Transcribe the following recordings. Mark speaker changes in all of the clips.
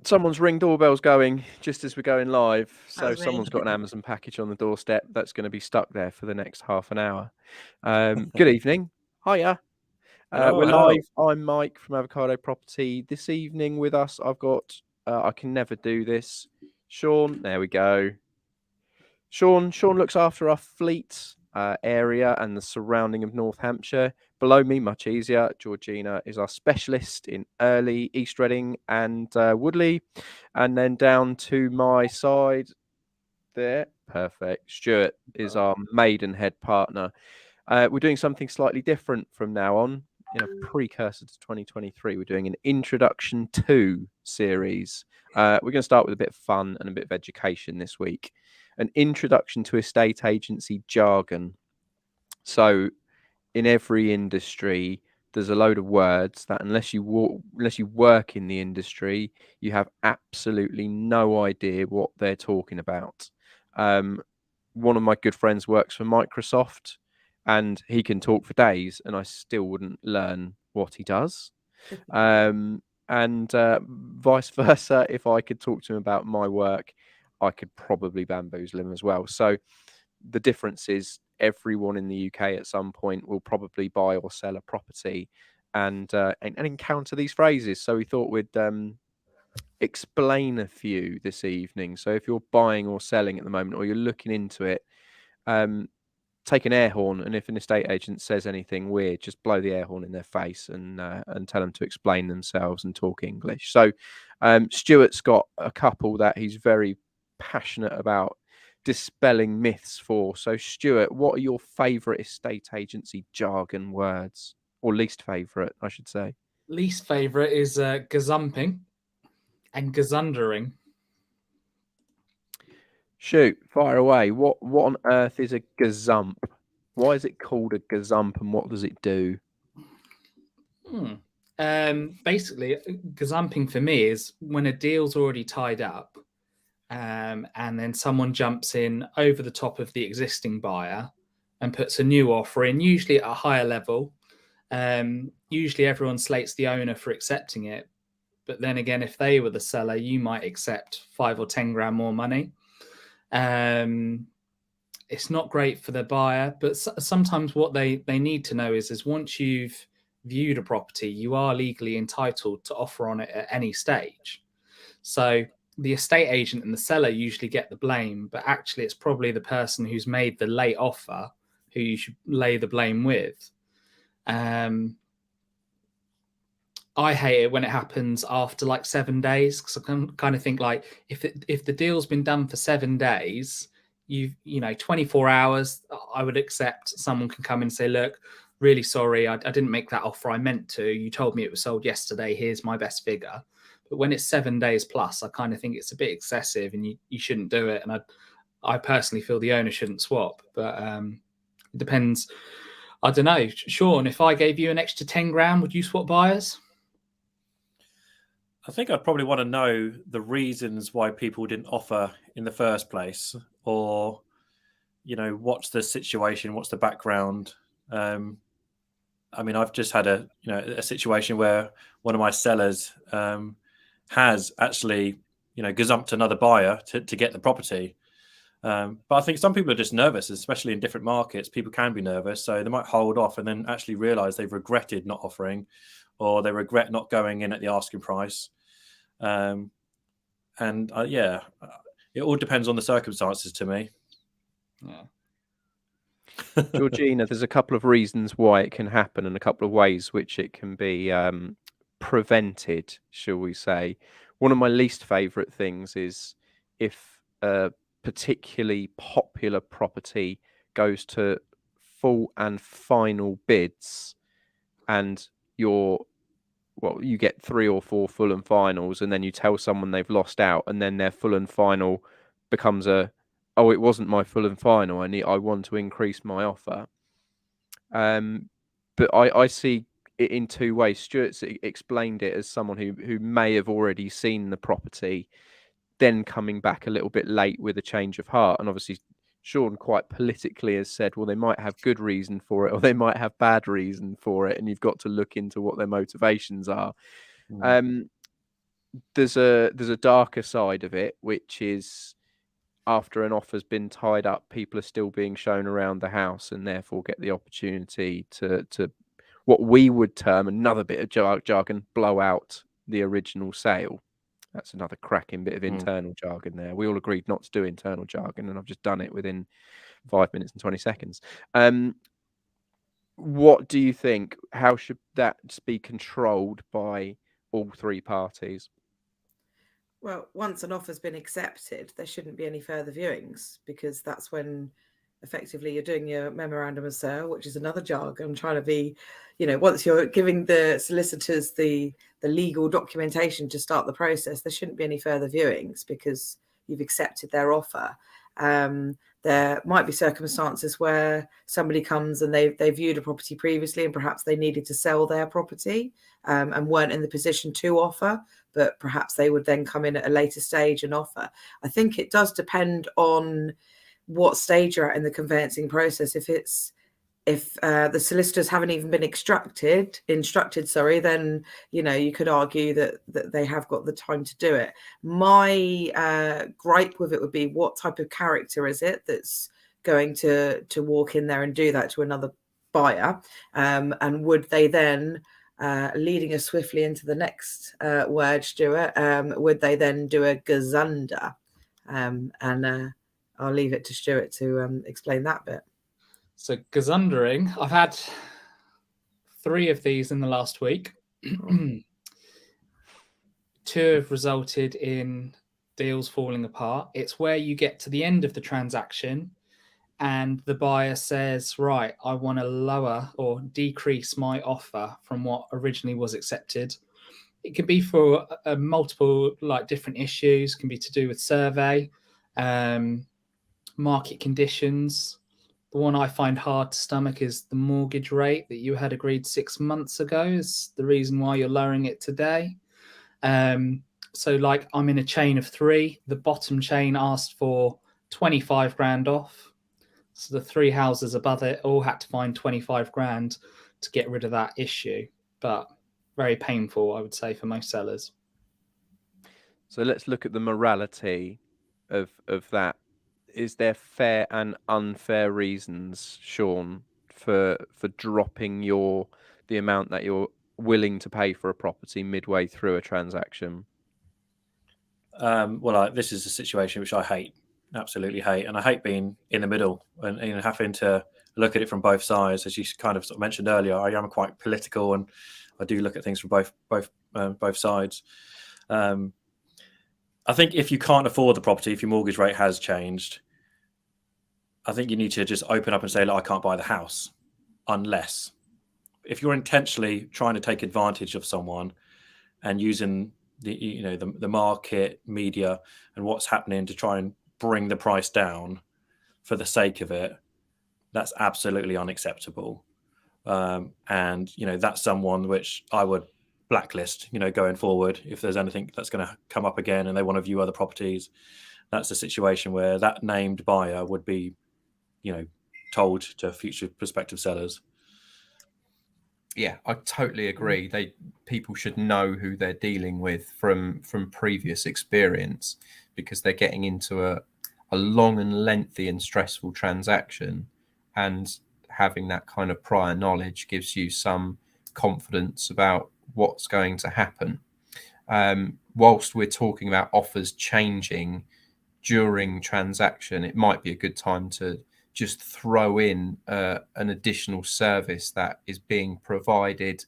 Speaker 1: Someone's ring doorbell's going just as we're going live.
Speaker 2: That
Speaker 1: So
Speaker 2: was me.
Speaker 1: someone's got an Amazon package on the doorstep that's going to be stuck there for the next half an hour. Good evening. Hiya.
Speaker 3: Hello,
Speaker 1: We're
Speaker 3: hello.
Speaker 1: live. I'm Mike from Avocado Property. This evening with us, I've got, I can never do this. Sean, there we go. Sean looks after our Fleet area and the surrounding of North Hampshire. Below me, much easier, Georgina is our specialist in early East Reading and Woodley. And then down to my side there, perfect. Stuart is our Maidenhead partner. We're doing something slightly different from now on. In a precursor to 2023, we're doing an Introduction to series. We're going to start with a bit of fun and a bit of education this week. An introduction to estate agency jargon. So, in every industry, there's a load of words that unless you work in the industry, you have absolutely no idea what they're talking about. One of my good friends works for Microsoft, and he can talk for days, and I still wouldn't learn what he does. And vice versa, if I could talk to him about my work, I could probably bamboozle him as well. So the difference is everyone in the UK at some point will probably buy or sell a property and encounter these phrases. So we thought we'd explain a few this evening. So if you're buying or selling at the moment, or you're looking into it, take an air horn, and if an estate agent says anything weird, just blow the air horn in their face and tell them to explain themselves and talk English. So Stuart's got a couple that he's very passionate about dispelling myths for. So Stuart, what are your favourite estate agency jargon words, or least favourite, I should say?
Speaker 2: Least favourite is Gazumping and Gazundering.
Speaker 1: Shoot, fire away. What on earth is a gazump? Why is it called a gazump, and what does it do?
Speaker 2: Basically, gazumping for me is when a deal's already tied up, and then someone jumps in over the top of the existing buyer and puts a new offer in, usually at a higher level. Usually everyone slates the owner for accepting it. But then again, if they were the seller, you might accept 5 or 10 grand more money. It's not great for the buyer, but sometimes what they need to know is once you've viewed a property, you are legally entitled to offer on it at any stage. So the estate agent and the seller usually get the blame, but actually it's probably the person who's made the late offer who you should lay the blame with. I hate it when it happens after like 7 days, because I kind of think like if the deal's been done for 7 days, you know 24 hours, I would accept someone can come and say, look, really sorry, I didn't make that offer I meant to. You told me it was sold yesterday. Here's my best figure. But when it's 7 days plus, I kind of think it's a bit excessive, and you shouldn't do it. And I personally feel the owner shouldn't swap, but it depends. I don't know, Sean. If I gave you an extra 10 grand, would you swap buyers?
Speaker 3: I think I'd probably want to know the reasons why people didn't offer in the first place, or, what's the situation, what's the background. I mean, I've just had a situation where one of my sellers has actually, gazumped another buyer to get the property. But I think some people are just nervous, especially in different markets. People can be nervous, so they might hold off and then actually realise they've regretted not offering, or they regret not going in at the asking price. It all depends on the circumstances to me.
Speaker 2: Yeah.
Speaker 1: Georgina, there's a couple of reasons why it can happen and a couple of ways which it can be prevented, shall we say. One of my least favourite things is if a particularly popular property goes to full and final bids, and you get 3 or 4 full and finals, and then you tell someone they've lost out, and then their full and final becomes oh, it wasn't my full and final, I want to increase my offer. But I see it in two ways. Stuart's explained it as someone who may have already seen the property, then coming back a little bit late with a change of heart. And obviously Sean quite politically has said, well, they might have good reason for it, or they might have bad reason for it, and you've got to look into what their motivations are. there's a darker side of it, which is after an offer's been tied up, people are still being shown around the house and therefore get the opportunity to what we would term, another bit of jargon, blow out the original sale. That's another cracking bit of internal jargon there. We all agreed not to do internal jargon, and I've just done it within 5 minutes and 20 seconds. What do you think? How should that be controlled by all three parties?
Speaker 4: Well, once an offer's been accepted, there shouldn't be any further viewings, because that's when effectively you're doing your memorandum of sale, which is another jargon, trying to be, once you're giving the solicitors the legal documentation to start the process, there shouldn't be any further viewings because you've accepted their offer. There might be circumstances where somebody comes and they viewed a property previously and perhaps they needed to sell their property and weren't in the position to offer, but perhaps they would then come in at a later stage and offer. I think it does depend on what stage you're at in the conveyancing process. If the solicitors haven't even been instructed, then you could argue that they have got the time to do it. My gripe with it would be, what type of character is it that's going to walk in there and do that to another buyer, and would they then, leading us swiftly into the next word, Stuart, would they then do a gazunder? And I'll leave it to Stuart to explain that bit.
Speaker 2: So Gazundering, I've had 3 of these in the last week. 2 have resulted in deals falling apart. It's where you get to the end of the transaction and the buyer says, right, I want to lower or decrease my offer from what originally was accepted. It can be for multiple different issues. It can be to do with survey, market conditions. The one I find hard to stomach is the mortgage rate that you had agreed 6 months ago is the reason why you're lowering it today. So I'm in a chain of 3. The bottom chain asked for 25 grand off. So the 3 houses above it all had to find 25 grand to get rid of that issue. But very painful, I would say, for most sellers.
Speaker 1: So let's look at the morality of that. Is there fair and unfair reasons, Sean, for dropping the amount that you're willing to pay for a property midway through a transaction?
Speaker 3: This is a situation which I hate, absolutely hate, and I hate being in the middle and having to look at it from both sides. As you kind of mentioned earlier, I am quite political and I do look at things from both sides. I think if you can't afford the property, if your mortgage rate has changed, I think you need to just open up and say, look, I can't buy the house, unless if you're intentionally trying to take advantage of someone and using the market, media, and what's happening to try and bring the price down for the sake of it, that's absolutely unacceptable. And that's someone which I would blacklist, going forward. If there's anything that's going to come up again and they want to view other properties, that's a situation where that named buyer would be, told to future prospective sellers.
Speaker 1: Yeah, I totally agree. People should know who they're dealing with from previous experience, because they're getting into a long and lengthy and stressful transaction, and having that kind of prior knowledge gives you some confidence about what's going to happen. Whilst we're talking about offers changing during transaction, it might be a good time to just throw in an additional service that is being provided,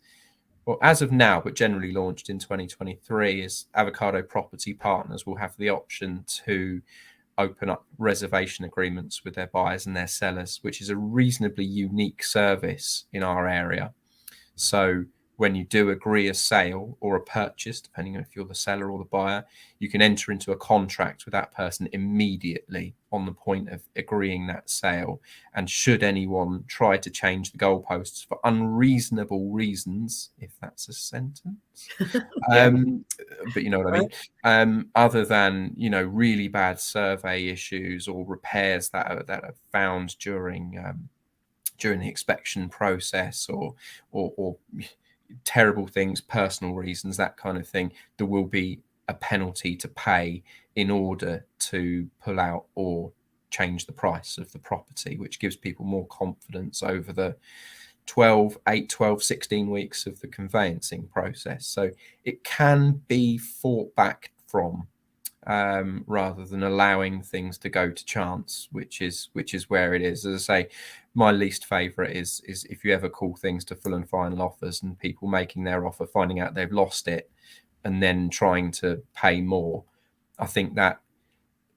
Speaker 1: well, as of now, but generally launched in 2023, is Avocado Property Partners will have the option to open up reservation agreements with their buyers and their sellers, which is a reasonably unique service in our area. So when you do agree a sale or a purchase, depending on if you're the seller or the buyer, you can enter into a contract with that person immediately on the point of agreeing that sale. And should anyone try to change the goalposts for unreasonable reasons, if that's a sentence, but you know what I mean, other than, really bad survey issues or repairs that are found during the inspection process or terrible things, personal reasons, that kind of thing, there will be a penalty to pay in order to pull out or change the price of the property, which gives people more confidence over the 12, 16 weeks of the conveyancing process. So it can be fought back from, rather than allowing things to go to chance, which is where it is. As I say, my least favourite is if you ever call things to full and final offers and people making their offer, finding out they've lost it, and then trying to pay more. I think that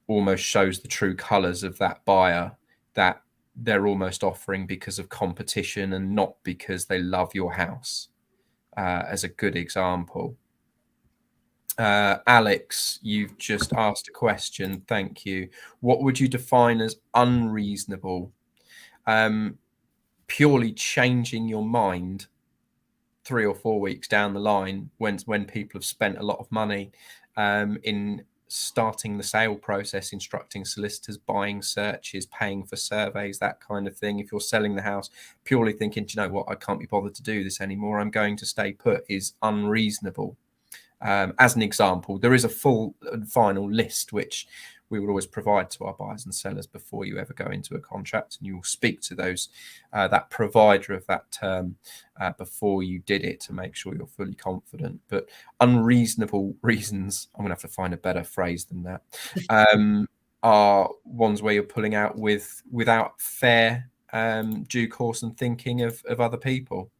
Speaker 1: almost shows the true colours of that buyer, that they're almost offering because of competition and not because they love your house, as a good example. Alex, you've just asked a question. Thank you. What would you define as unreasonable? Purely changing your mind 3 or 4 weeks down the line when people have spent a lot of money in starting the sale process, instructing solicitors, buying searches, paying for surveys, that kind of thing. If you're selling the house purely thinking, do you know what, I can't be bothered to do this anymore, I'm going to stay put, is unreasonable. As an example, there is a full and final list which we would always provide to our buyers and sellers before you ever go into a contract, and you will speak to those that provider of that term before you did it to make sure you're fully confident. But unreasonable reasons, I'm going to have to find a better phrase than that, are ones where you're pulling out without fair due course and thinking of other people.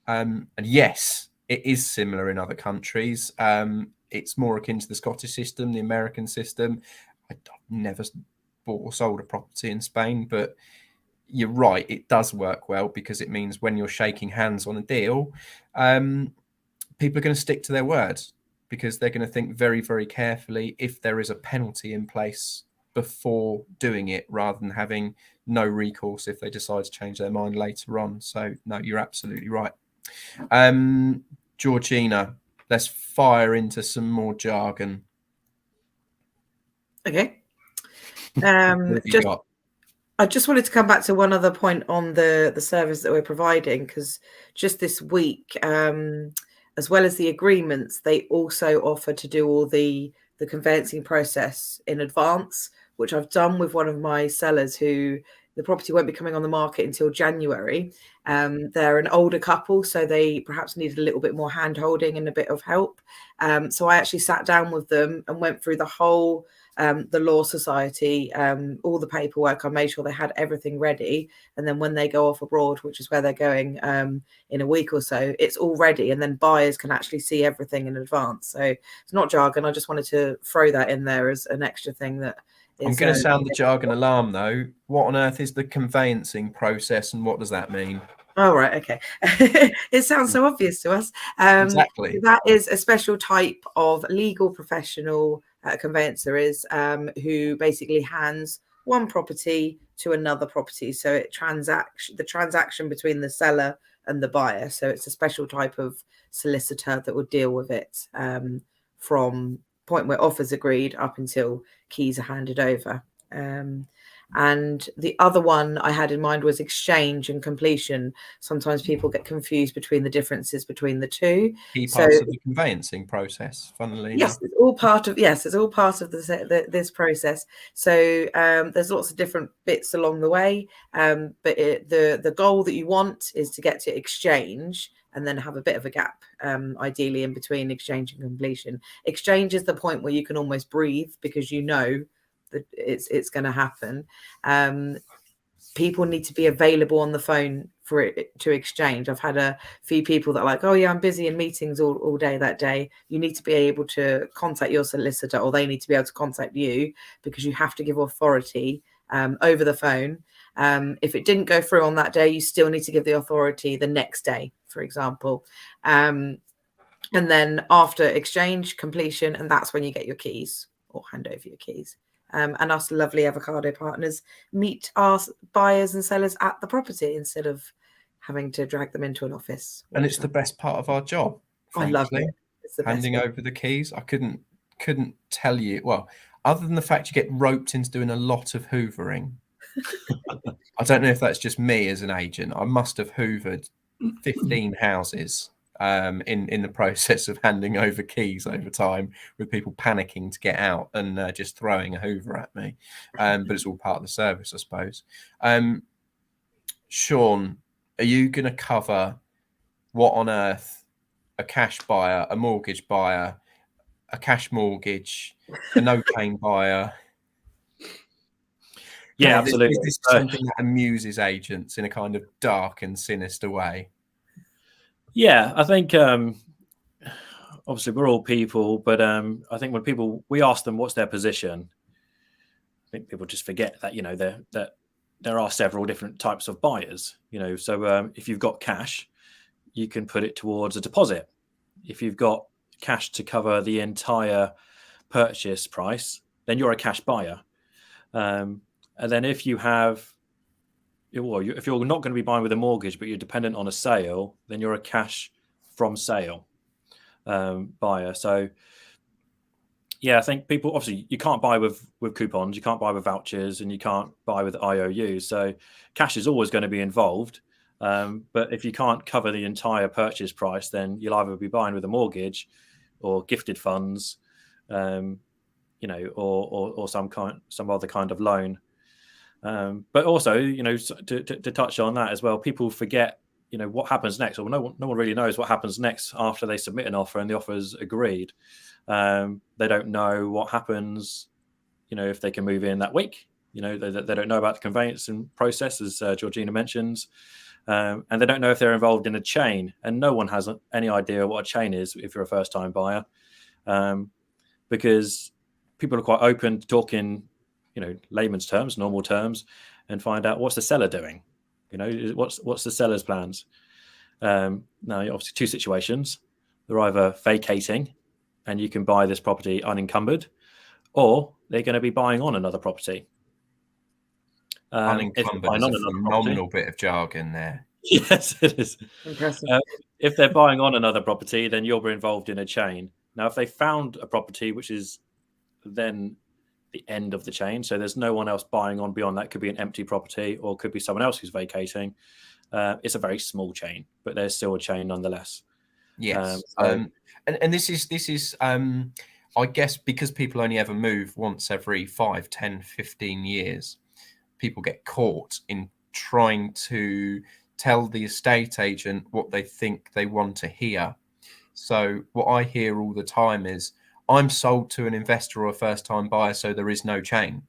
Speaker 1: And yes, it is similar in other countries. It's more akin to the Scottish system, the American system. I've never bought or sold a property in Spain, but you're right, it does work well, because it means when you're shaking hands on a deal, people are going to stick to their words, because they're going to think very, very carefully if there is a penalty in place before doing it, rather than having no recourse if they decide to change their mind later on. So no, you're absolutely right. Georgina, let's fire into some more jargon.
Speaker 4: Okay. I just wanted to come back to one other point on the service that we're providing, because just this week, as well as the agreements, they also offer to do all the conveyancing process in advance, which I've done with one of my sellers who the property won't be coming on the market until January. They're an older couple, so they perhaps needed a little bit more hand holding and a bit of help. So I actually sat down with them and went through the whole, the Law Society, all the paperwork. I made sure they had everything ready. And then when they go off abroad, which is where they're going in a week or so, it's all ready. And then buyers can actually see everything in advance. So it's not jargon. I just wanted to throw that in there as an extra thing that
Speaker 1: I'm going to sound the jargon alarm, though. What on earth is the conveyancing process, and what does that mean?
Speaker 4: Oh, right. Okay. It sounds so obvious to us.
Speaker 1: Exactly.
Speaker 4: That is a special type of legal professional conveyancer who basically hands one property to another property. So the transaction between the seller and the buyer. So it's a special type of solicitor that would deal with it from point where offers agreed up until keys are handed over. And the other one I had in mind was exchange and completion. Sometimes people get confused between the differences between the two.
Speaker 1: Key parts of the conveyancing process, funnily enough.
Speaker 4: Yes, it's all part of this process. So there's lots of different bits along the way. But the goal that you want is to get to exchange and then have a bit of a gap, ideally in between exchange and completion. Exchange is the point where you can almost breathe, because you know that it's going to happen. People need to be available on the phone for it to exchange. I've had a few people that are like, oh yeah, I'm busy in meetings all day that day. You need to be able to contact your solicitor, or they need to be able to contact you, because you have to give authority over the phone. If it didn't go through on that day, you still need to give the authority the next day, for example. And then after exchange, completion, and that's when you get your keys or hand over your keys. And us lovely avocado partners meet our buyers and sellers at the property instead of having to drag them into an office.
Speaker 1: And it's the best part of our job. Frankly.
Speaker 4: I love it. It's the
Speaker 1: handing
Speaker 4: best
Speaker 1: over the keys. I couldn't tell you. Well, other than the fact you get roped into doing a lot of hoovering. I don't know if that's just me as an agent. I must have hoovered 15 houses in the process of handing over keys over time, with people panicking to get out and just throwing a Hoover at me. But it's all part of the service, I suppose. Sean, are you going to cover what on earth a cash buyer, a mortgage buyer, a cash mortgage, a no-chain buyer?
Speaker 3: Yeah, absolutely.
Speaker 1: Is this something that amuses agents in a kind of dark and sinister way?
Speaker 3: Yeah, I think obviously we're all people, but I think when we ask them what's their position, I think people just forget that that there are several different types of buyers. So if you've got cash, you can put it towards a deposit. If you've got cash to cover the entire purchase price, then you're a cash buyer. And then if you have, if you're not going to be buying with a mortgage, but you're dependent on a sale, then you're a cash from sale buyer. So yeah, I think people, obviously you can't buy with coupons, you can't buy with vouchers, and you can't buy with IOUs. So cash is always going to be involved. But if you can't cover the entire purchase price, then you'll either be buying with a mortgage or gifted funds, or some other kind of loan. But also, to touch on that as well, people forget, what happens next. Or no one really knows what happens next after they submit an offer and the offer's agreed. They don't know what happens, if they can move in that week. They don't know about the conveyancing process, as Georgina mentions. And they don't know if they're involved in a chain. And no one has any idea what a chain is if you're a first-time buyer, because people are quite open to talking, layman's terms, normal terms, and find out what's the seller doing. What's the seller's plans. Now, obviously, two situations. They're either vacating, and you can buy this property unencumbered, or they're going to be buying on another property.
Speaker 1: Unencumbered is a phenomenal bit of jargon there.
Speaker 3: Yes, it is.
Speaker 4: Impressive.
Speaker 3: If they're buying on another property, then you'll be involved in a chain. Now, if they found a property which is then the end of the chain, so there's no one else buying on beyond that, could be an empty property or could be someone else who's vacating. It's a very small chain, but there's still a chain nonetheless.
Speaker 1: Yes. And this is I guess because people only ever move once every 5, 10, 15 years, people get caught in trying to tell the estate agent what they think they want to hear. So what I hear all the time is, I'm sold to an investor or a first-time buyer, so there is no chain.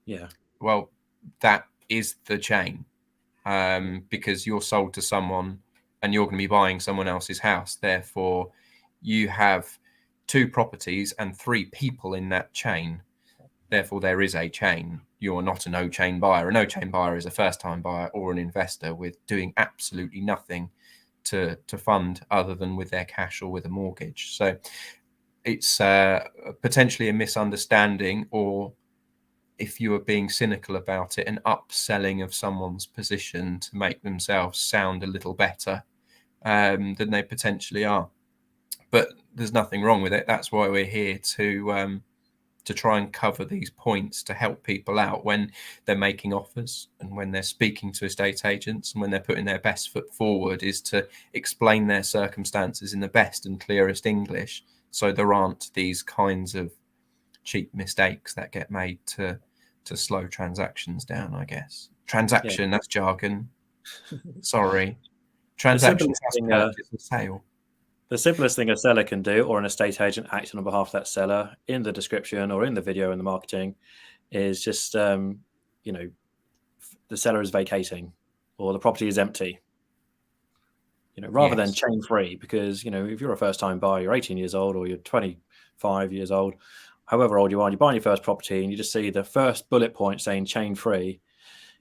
Speaker 3: Yeah.
Speaker 1: Well, that is the chain, because you're sold to someone and you're going to be buying someone else's house. Therefore, you have 2 properties and 3 people in that chain. Therefore, there is a chain. You're not a no-chain buyer. A no-chain buyer is a first-time buyer or an investor with doing absolutely nothing to fund other than with their cash or with a mortgage. So it's potentially a misunderstanding, or if you are being cynical about it, an upselling of someone's position to make themselves sound a little better than they potentially are. But there's nothing wrong with it. That's why we're here to try and cover these points, to help people out when they're making offers and when they're speaking to estate agents and when they're putting their best foot forward, is to explain their circumstances in the best and clearest English, so there aren't these kinds of cheap mistakes that get made to slow transactions down, I guess. Transaction, that's jargon. Sorry. Transaction is purchase and sale.
Speaker 3: The simplest thing a seller can do, or an estate agent acting on behalf of that seller, in the description or in the video in the marketing, is just, the seller is vacating or the property is empty. Rather than chain free, because, if you're a first time buyer, you're 18 years old or you're 25 years old, however old you are, you're buying your first property and you just see the first bullet point saying chain free.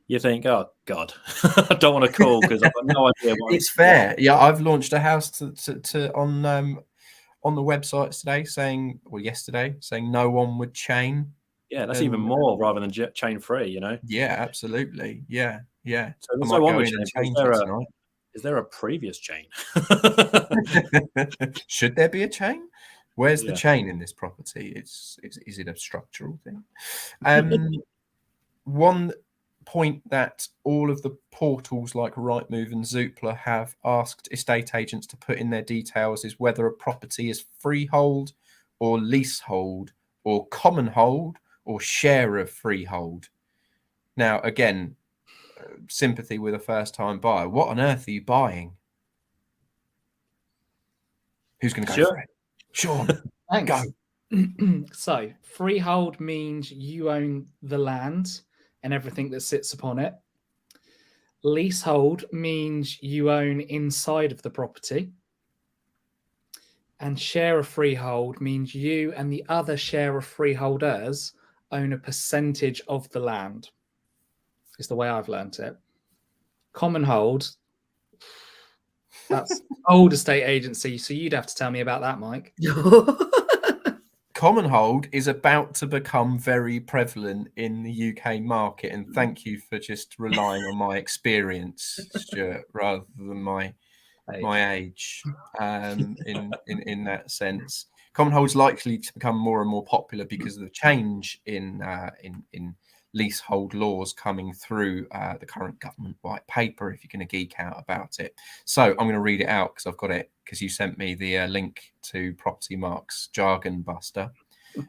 Speaker 3: You think, oh God, I don't want to call because I've got no idea what
Speaker 1: it's fair. Yeah, I've launched a house on the websites yesterday, saying no one would chain.
Speaker 3: Yeah, that's even more rather than chain free,
Speaker 1: Yeah, absolutely. Yeah.
Speaker 3: So there's no one would chain. Is there a previous chain?
Speaker 1: Should there be a chain? Where's the chain in this property? Is it a structural thing? One point that all of the portals like Rightmove and Zoopla have asked estate agents to put in their details is whether a property is freehold or leasehold or common hold or share of freehold. Now, again, sympathy with a first-time buyer. What on earth are you buying? Who's going to go for it? Sean,
Speaker 2: Thanks.
Speaker 1: go.
Speaker 2: So, freehold means you own the land and everything that sits upon it. Leasehold means you own inside of the property. And share of freehold means you and the other share of freeholders own a percentage of the land. Is the way I've learnt it. Common hold, that's old estate agency, so you'd have to tell me about that, Mike.
Speaker 1: Common hold is about to become very prevalent in the UK market, and thank you for just relying on my experience, Stuart, rather than my age in that sense. Common hold is likely to become more and more popular because of the change in leasehold laws coming through the current government white paper, if you're going to geek out about it. So I'm going to read it out because I've got it, because you sent me the link to Property Mark's Jargon Buster.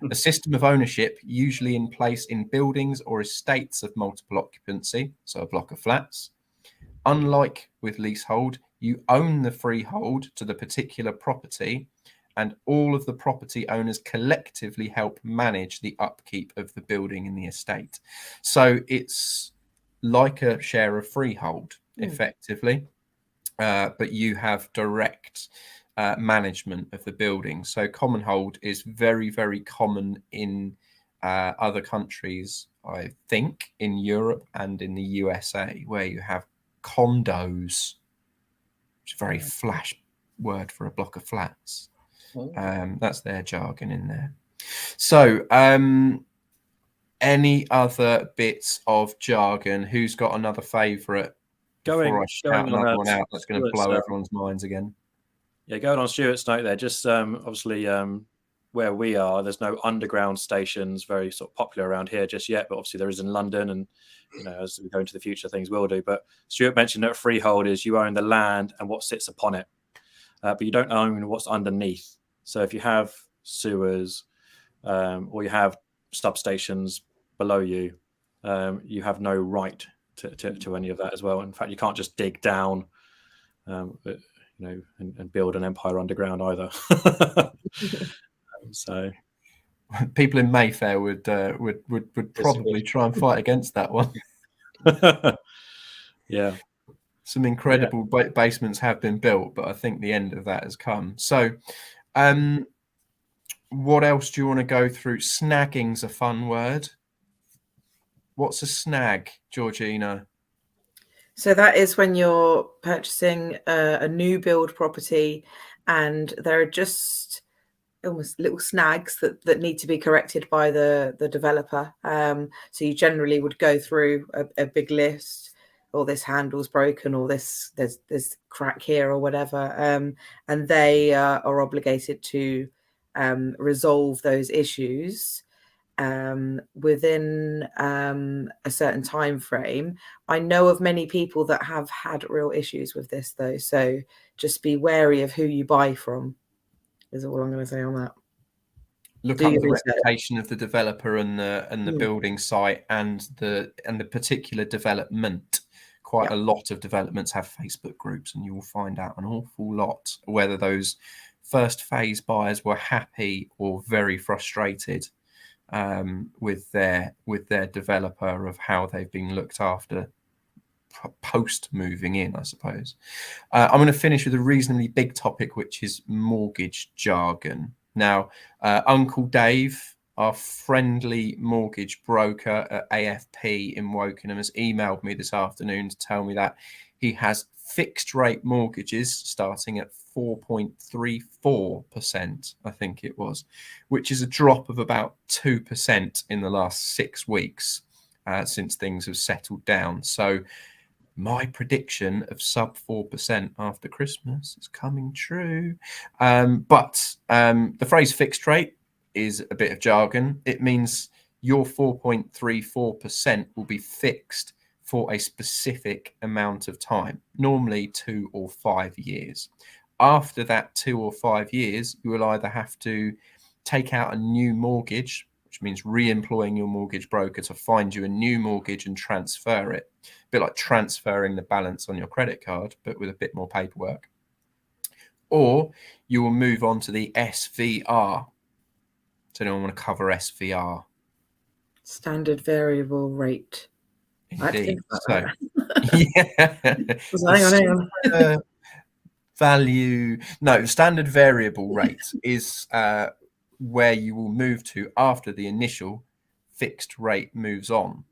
Speaker 1: A system of ownership usually in place in buildings or estates of multiple occupancy, so a block of flats. Unlike with leasehold, you own the freehold to the particular property, and all of the property owners collectively help manage the upkeep of the building in the estate. So it's like a share of freehold, effectively, but you have direct management of the building. So common hold is very, very common in other countries, I think, in Europe and in the USA, where you have condos, which is a very flash word for a block of flats. That's their jargon in there. So any other bits of jargon? Who's got another favourite before I shout another one out that's going to blow everyone's minds again?
Speaker 3: Yeah, going on Stuart's note there, just obviously where we are, there's no underground stations very sort of popular around here just yet, but obviously there is in London, and as we go into the future, things will do. But Stuart mentioned that freehold is you own the land and what sits upon it, but you don't own what's underneath. So if you have sewers or you have substations below you, you have no right to any of that as well. In fact, you can't just dig down, and build an empire underground either. So
Speaker 1: people in Mayfair would probably try and fight against that one.
Speaker 3: Yeah.
Speaker 1: Some incredible basements have been built, but I think the end of that has come. So what else do you want to go through? Snagging's a fun word. What's a snag, Georgina?
Speaker 4: So that is when you're purchasing a new build property and there are just almost little snags that need to be corrected by the developer. So you generally would go through a big list, or this handle's broken, or there's crack here or whatever. And they are obligated to resolve those issues within a certain time frame. I know of many people that have had real issues with this though, so just be wary of who you buy from is all I'm going to say on that.
Speaker 1: Look up the reputation of the developer and the building site and the particular development. Quite a lot of developments have Facebook groups, and you will find out an awful lot whether those first phase buyers were happy or very frustrated with their developer, of how they've been looked after post moving in, I suppose. I'm going to finish with a reasonably big topic, which is mortgage jargon. Now, Uncle Dave, our friendly mortgage broker at AFP in Wokingham, has emailed me this afternoon to tell me that he has fixed rate mortgages starting at 4.34%, I think it was, which is a drop of about 2% in the last 6 weeks since things have settled down. So my prediction of sub 4% after Christmas is coming true. But the phrase fixed rate is a bit of jargon. It means your 4.34% will be fixed for a specific amount of time, normally 2 or 5 years. After that 2 or 5 years, you will either have to take out a new mortgage, which means re-employing your mortgage broker to find you a new mortgage and transfer it. A bit like transferring the balance on your credit card, but with a bit more paperwork. Or you will move on to the SVR. Does anyone want to cover SVR?
Speaker 4: Standard variable rate.
Speaker 1: Indeed. So, yeah.
Speaker 4: Hang on.
Speaker 1: Value. No, standard variable rate is where you will move to after the initial fixed rate moves on.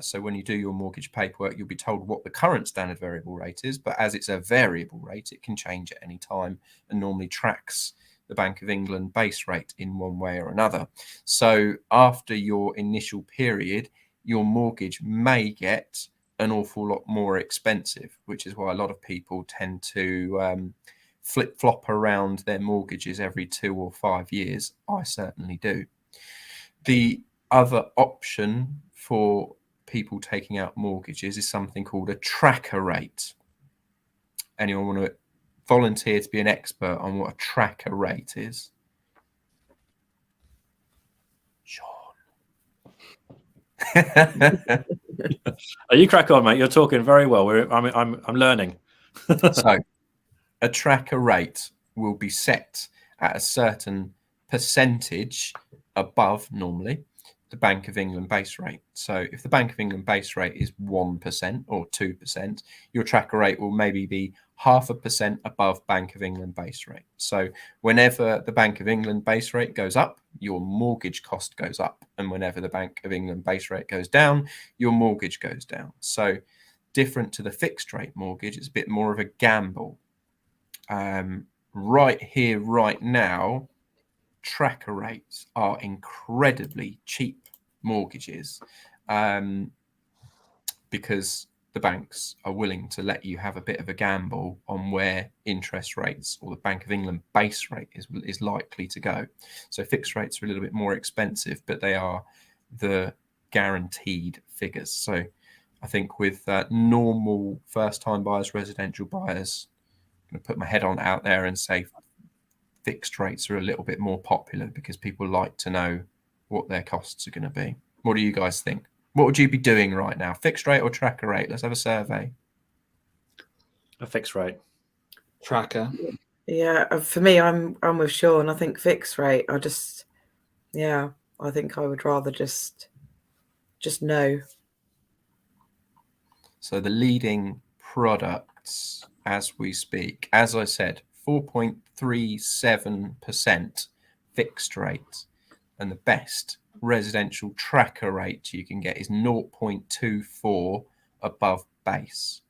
Speaker 1: So when you do your mortgage paperwork, you'll be told what the current standard variable rate is, but as it's a variable rate, it can change at any time and normally tracks the Bank of England base rate in one way or another. So after your initial period, your mortgage may get an awful lot more expensive, which is why a lot of people tend to flip-flop around their mortgages every 2 or 5 years. I certainly do. The other option for people taking out mortgages is something called a tracker rate. Anyone want to volunteer to be an expert on what a tracker rate is? Sean.
Speaker 3: You crack on, mate. You're talking very well. I'm learning.
Speaker 1: So, a tracker rate will be set at a certain percentage above, normally, the Bank of England base rate. So if the Bank of England base rate is 1% or 2%, your tracker rate will maybe be 0.5% above Bank of England base rate. So whenever the Bank of England base rate goes up, your mortgage cost goes up. And whenever the Bank of England base rate goes down, your mortgage goes down. So different to the fixed rate mortgage, it's a bit more of a gamble. Right here, right now, tracker rates are incredibly cheap mortgages because the banks are willing to let you have a bit of a gamble on where interest rates or the Bank of England base rate is likely to go. So fixed rates are a little bit more expensive, but they are the guaranteed figures. So I think with normal first-time buyers, residential buyers, I'm going to put my head on out there and say fixed rates are a little bit more popular because people like to know what their costs are going to be. What do you guys think? What would you be doing right now? Fixed rate or tracker rate? Let's have a survey.
Speaker 3: A fixed rate.
Speaker 2: Tracker.
Speaker 4: Yeah, for me, I'm with Sean. I think fixed rate. I think I would rather just know.
Speaker 1: So the leading products as we speak, as I said, 4.37% fixed rate, and the best residential tracker rate you can get is 0.24 above base.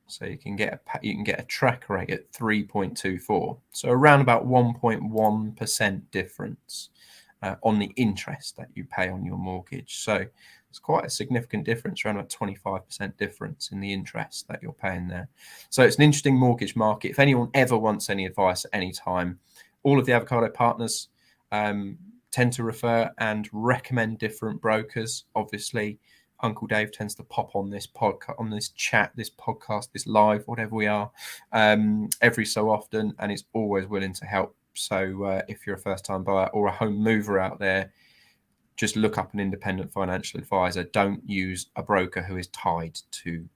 Speaker 1: So you can get a tracker rate at 3.24. So around about 1.1% difference on the interest that you pay on your mortgage. So it's quite a significant difference, around about 25% difference in the interest that you're paying there. So it's an interesting mortgage market. If anyone ever wants any advice at any time, all of the Avocado partners tend to refer and recommend different brokers. Obviously, Uncle Dave tends to pop on this podcast, on this chat, this podcast, this live, whatever we are, every so often, and is always willing to help. So if you're a first-time buyer or a home mover out there, just look up an independent financial advisor. Don't use a broker who is tied to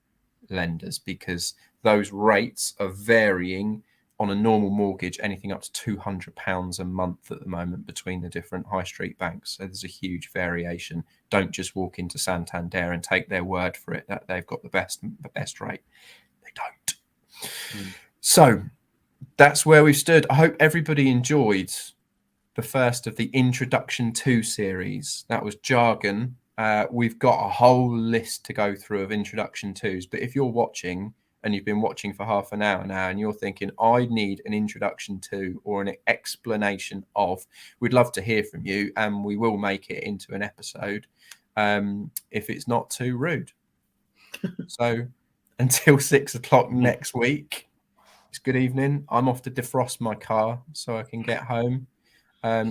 Speaker 1: lenders, because those rates are varying on a normal mortgage, anything up to £200 a month at the moment between the different high street banks. So there's a huge variation. Don't just walk into Santander and take their word for it that they've got the best rate. They don't. So that's where we've stood. I hope everybody enjoyed the first of the Introduction to series. That was jargon. We've got a whole list to go through of Introduction tos, but if you're watching and you've been watching for half an hour now and you're thinking, I need an introduction to or an explanation of, we'd love to hear from you, and we will make it into an episode if it's not too rude. So until 6 o'clock next week, it's good evening. I'm off to defrost my car so I can get home.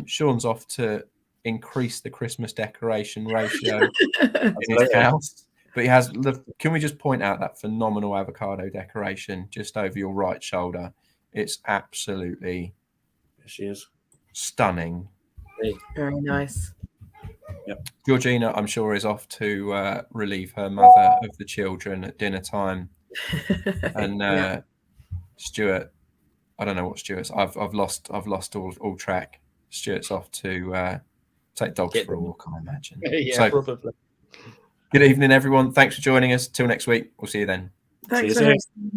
Speaker 1: Sean's off to increase the Christmas decoration ratio in his house. But he has. Can we just point out that phenomenal avocado decoration just over your right shoulder? It's absolutely
Speaker 3: There she is.
Speaker 1: stunning.
Speaker 4: Very nice.
Speaker 1: Georgina, I'm sure, is off to relieve her mother of the children at dinner time. And
Speaker 4: Yeah.
Speaker 1: Stuart, I don't know what Stuart's. I've lost all track. Stuart's off to take dogs
Speaker 2: Get
Speaker 1: for a
Speaker 2: them.
Speaker 1: walk, I imagine.
Speaker 2: Yeah,
Speaker 1: So,
Speaker 2: probably.
Speaker 1: good evening, everyone. Thanks for joining us. Till next week. We'll see you then.
Speaker 4: Thanks
Speaker 3: you
Speaker 4: for
Speaker 3: soon.
Speaker 4: hosting.